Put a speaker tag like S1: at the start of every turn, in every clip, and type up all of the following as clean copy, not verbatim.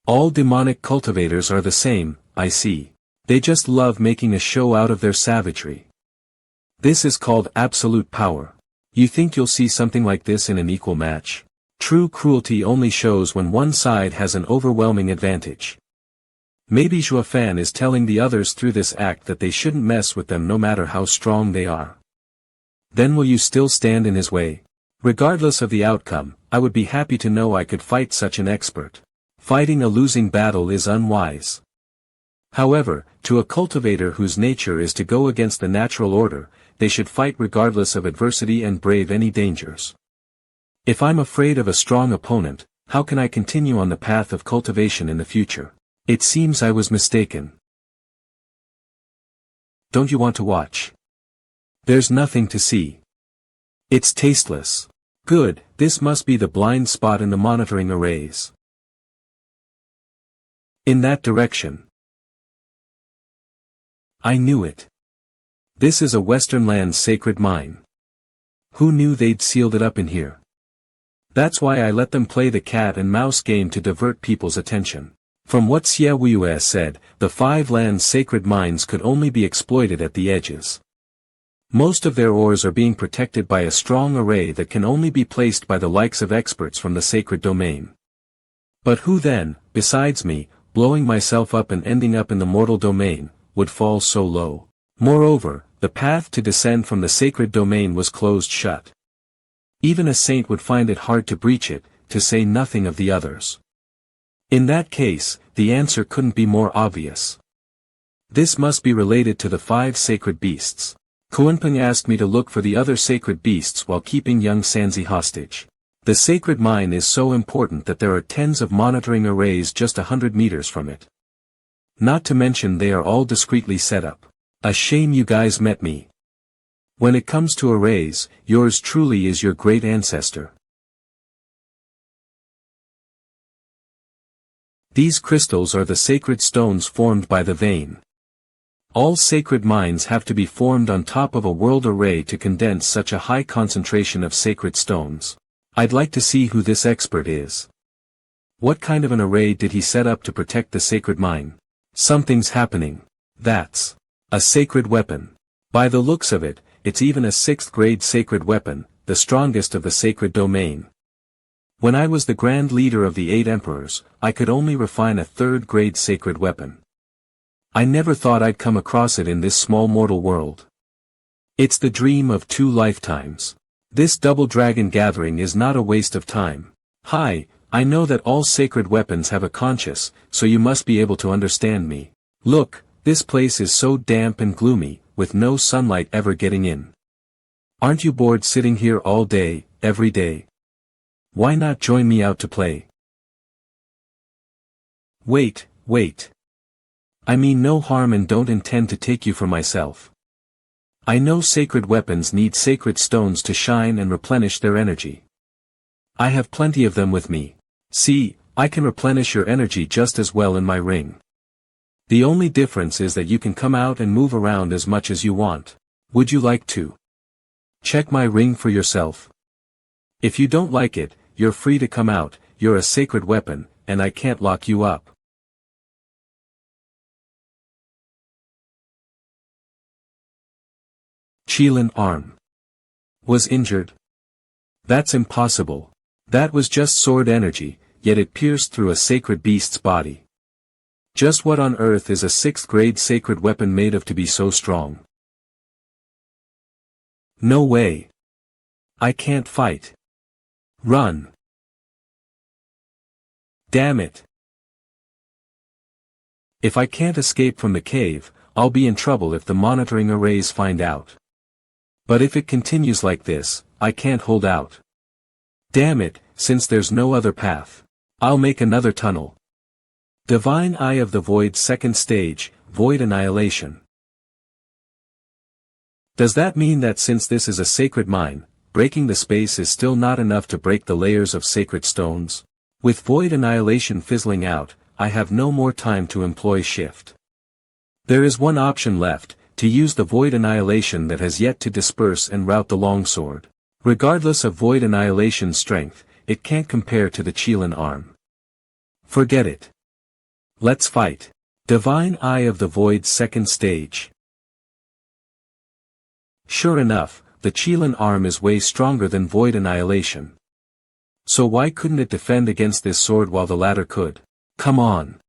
S1: All demonic cultivators are the same, I see. They just love making a show out of their savagery. This is called absolute power. You think you'll see something like this in an equal match? True cruelty only shows when one side has an overwhelming advantage. Maybe Zhuo Fan is telling the others through this act that they shouldn't mess with them no matter how strong they are. Then will you still stand in his way? Regardless of the outcome, I would be happy to know I could fight such an expert. Fighting a losing battle is unwise. However, to a cultivator whose nature is to go against the natural order, they should fight regardless of adversity and brave any dangers. If I'm afraid of a strong opponent, how can I continue on the path of cultivation in the future? It seems I was mistaken. Don't you want to watch? There's nothing to see. It's tasteless. Good, this must be the blind spot in the monitoring arrays. In that direction. I knew it. This is a Western land's sacred mine. Who knew they'd sealed it up in here? That's why I let them play the cat and mouse game to divert people's attention. From what Xie Wuyue said, the 5 land's sacred mines could only be exploited at the edges. Most of their ores are being protected by a strong array that can only be placed by the likes of experts from the sacred domain. But who then, besides me, blowing myself up and ending up in the mortal domain, would fall so low? Moreover, the path to descend from the sacred domain was closed shut. Even a saint would find it hard to breach it, to say nothing of the others. In that case, the answer couldn't be more obvious. This must be related to the 5 sacred beasts. Kuanping asked me to look for the other sacred beasts while keeping young Sanzi hostage. The sacred mine is so important that there are tens of monitoring arrays just 100 meters from it. Not to mention they are all discreetly set up. A shame you guys met me. When it comes to arrays, yours truly is your great ancestor. These crystals are the sacred stones formed by the vein. All sacred mines have to be formed on top of a world array to condense such a high concentration of sacred stones. I'd like to see who this expert is. What kind of an array did he set up to protect the sacred mine? Something's happening. That's a sacred weapon. By the looks of it, it's even a 6th grade sacred weapon, the strongest of the sacred domain. When I was the grand leader of the 8 emperors, I could only refine a 3rd grade sacred weapon. I never thought I'd come across it in this small mortal world. It's the dream of 2 lifetimes. This double dragon gathering is not a waste of time. Hi, I know that all sacred weapons have a conscience, so you must be able to understand me. Look, this place is so damp and gloomy, with no sunlight ever getting in. Aren't you bored sitting here all day, every day? Why not join me out to play? Wait. I mean no harm and don't intend to take you for myself. I know sacred weapons need sacred stones to shine and replenish their energy. I have plenty of them with me. See, I can replenish your energy just as well in my ring. The only difference is that you can come out and move around as much as you want. Would you like to check my ring for yourself? If you don't like it, you're free to come out. You're a sacred weapon, and I can't lock you up. Qilin arm was injured. That's impossible. That was just sword energy, yet it pierced through a sacred beast's body. Just what on earth is a 6th grade sacred weapon made of to be so strong? No way. I can't fight. Run. Damn it. If I can't escape from the cave, I'll be in trouble if the monitoring arrays find out. But if it continues like this, I can't hold out. Damn it, since there's no other path. I'll make another tunnel. Divine Eye of the Void 2nd stage, Void Annihilation. Does that mean that since this is a sacred mine, breaking the space is still not enough to break the layers of sacred stones? With Void Annihilation fizzling out, I have no more time to employ shift. There is one option left, to use the Void Annihilation that has yet to disperse and rout the longsword. Regardless of Void Annihilation's strength, it can't compare to the Qilin arm. Forget it. Let's fight. Divine Eye of the Void second stage. Sure enough, the Qilin arm is way stronger than Void Annihilation. So why couldn't it defend against this sword while the latter could? Come on.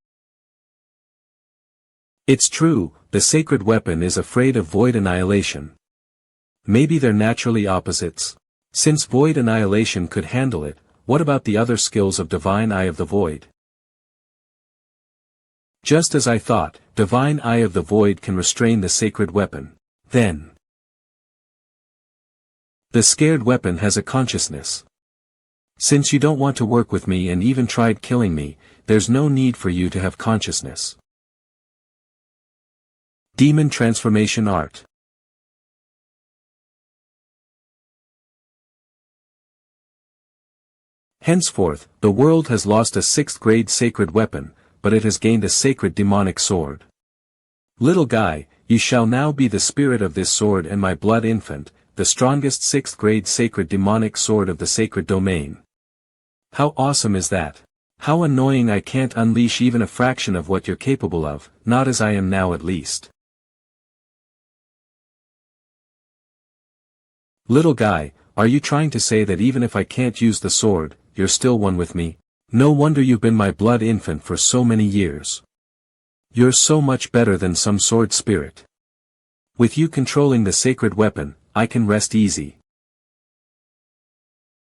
S1: It's true, the sacred weapon is afraid of Void Annihilation. Maybe they're naturally opposites. Since Void Annihilation could handle it, what about the other skills of Divine Eye of the Void? Just as I thought, Divine Eye of the Void can restrain the sacred weapon. Then, the scared weapon has a consciousness. Since you don't want to work with me and even tried killing me, there's no need for you to have consciousness. Demon Transformation Art. Henceforth, the world has lost a 6th grade sacred weapon, but it has gained a sacred demonic sword. Little guy, you shall now be the spirit of this sword and my blood infant, the strongest 6th grade sacred demonic sword of the sacred domain. How awesome is that? How annoying I can't unleash even a fraction of what you're capable of, not as I am now at least. Little guy, are you trying to say that even if I can't use the sword, you're still one with me? No wonder you've been my blood infant for so many years. You're so much better than some sword spirit. With you controlling the sacred weapon, I can rest easy.